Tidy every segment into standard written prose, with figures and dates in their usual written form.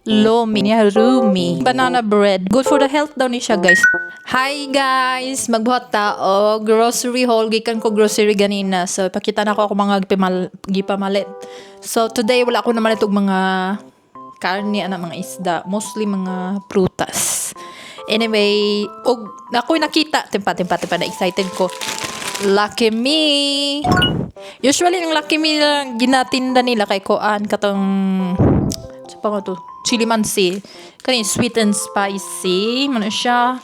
Lomi niya, rumi. Banana bread. Good for the health daw ni siya, guys. Hi, guys! Magbuhat ta o grocery haul. Gikan ko grocery ganina. So, pakita na ako mga gipamalit. So, today, wala ako naman itong mga karne, mga isda. Mostly mga prutas. Anyway, ako'y nakita. Timpa, na excited ko. Lucky me! Usually, ang Lucky me lang ginatinda nila kay Koan, katong pa to chili mansi. Kani sweet and spicy. Mana siya.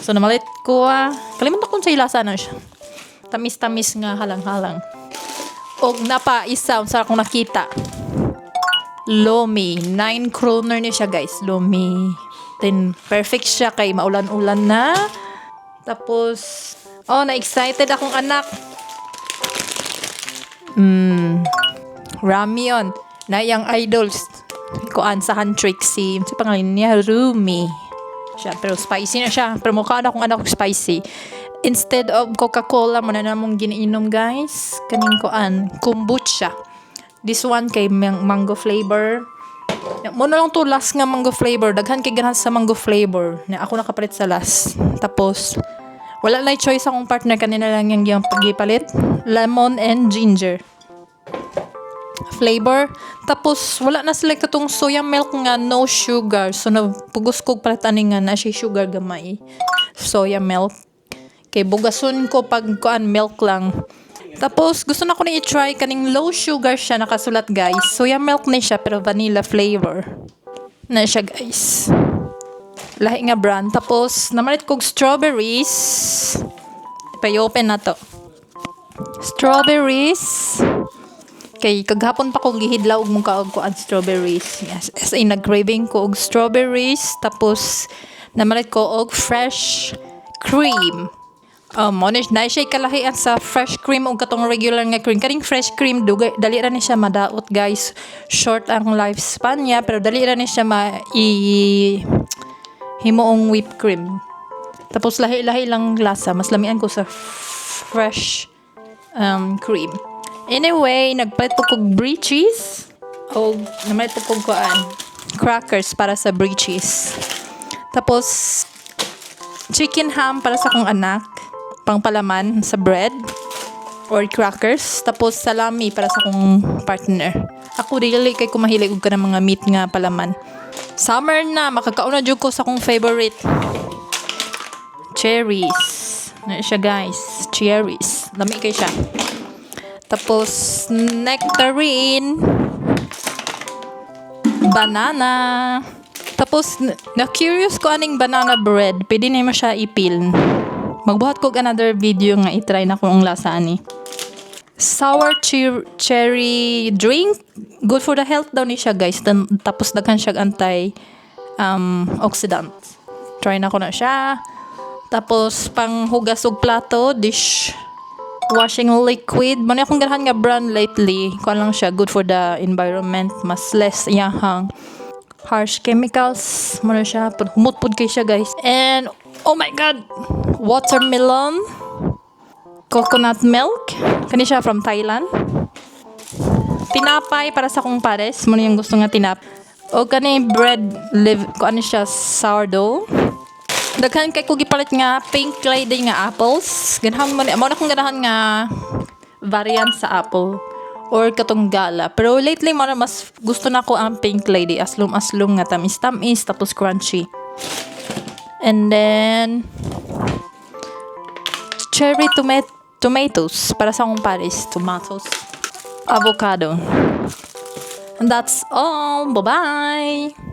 So, namalit ko kalimutan ko sa ilasa na siya. Tamis-tamis nga halang-halang. Og napa isa sa akong nakita. Lomi. 9 kroner niya siya, guys. Lomi. Then, perfect siya kay maulan-ulan na. Tapos, na-excited akong anak. Ramyeon. Na yung idols. Kuan sa handtrick si pangalan niya, Rumi. Siya, pero spicy na siya. Pero mukha na akong anak spicy. Instead of Coca-Cola, muna namong giniinom, guys. Kaning kuan, kombucha. This one kay mango flavor. Muna lang to last nga mango flavor. Daghan kay ganahan sa mango flavor. Na ako nakapalit sa last. Tapos, wala na choice akong partner. Kanina lang yung pagipalit. Lemon and ginger flavor. Tapos, wala na sila katong soya milk nga no sugar. So, napugos ko palitanin nga na siya sugar gamay. Soya milk. Kay bugason ko pag kuan milk lang. Tapos, gusto na ko na i-try kaning low sugar siya nakasulat, guys. Soya milk na siya pero vanilla flavor. Na siya, guys. Lahi nga brand. Tapos, namalit kong strawberries. Pa-open na to. Strawberries. Kay kaghapon pa ko gihidlaw og mong kaog ko ang strawberries. Yes, as in nag-craving ko og strawberries. Tapos namalit ko og fresh cream. Na siya kalahian sa fresh cream o katong regular nga cream. Kaning fresh cream dali ra ni siya madaot, guys. Short ang lifespan niya pero dali ra ni siya himuong whipped cream. Tapos lahi-lahi lang lasa. Mas lamian ko sa fresh cream. Anyway, nagpalit po kong brie cheese. O, namalit po kong crackers para sa brie cheese. Tapos, chicken ham para sa akong anak. Pangpalaman sa bread. Or crackers. Tapos, salami para sa akong partner. Ako, dili kay kumahilig ka ng mga meat nga palaman. Summer na, makakauna dyan ko sa akong favorite. Cherries. Na siya, guys. Cherries. Lami kay siya. Tapos, nectarine. Banana. Tapos, na-curious ko aning banana bread. Pwede na mo siya ipil. Magbuhat ko another video nga itry na ko ang lasa ni. Sour cherry drink. Good for the health daw ni siya, guys. Tapos, daghan siya anti-oxidant. Try na ko na siya. Tapos, panghugas og plato, dish washing liquid. Muna akong ganahan nga brand lately. Kuha lang siya. Good for the environment. Mas less yahang harsh chemicals. Muna siya. Humutpud kay siya, guys. And, oh my God! Watermelon. Coconut milk. Kani siya from Thailand. Tinapay para sa kong pares. Muna yung gusto nga tinap. O kani bread. Kuha siya sourdough. Daghan kay ko gipalit nga pink lady nga apples. Ganahan mo na kong ganahan nga variant sa apple or katong gala. Pero lately mo na mas gusto na ko ang pink lady, aslum nga tamis tapos crunchy. And then cherry tomatoes para sa akong pares, tomatoes, avocado. And that's all. Bye-bye.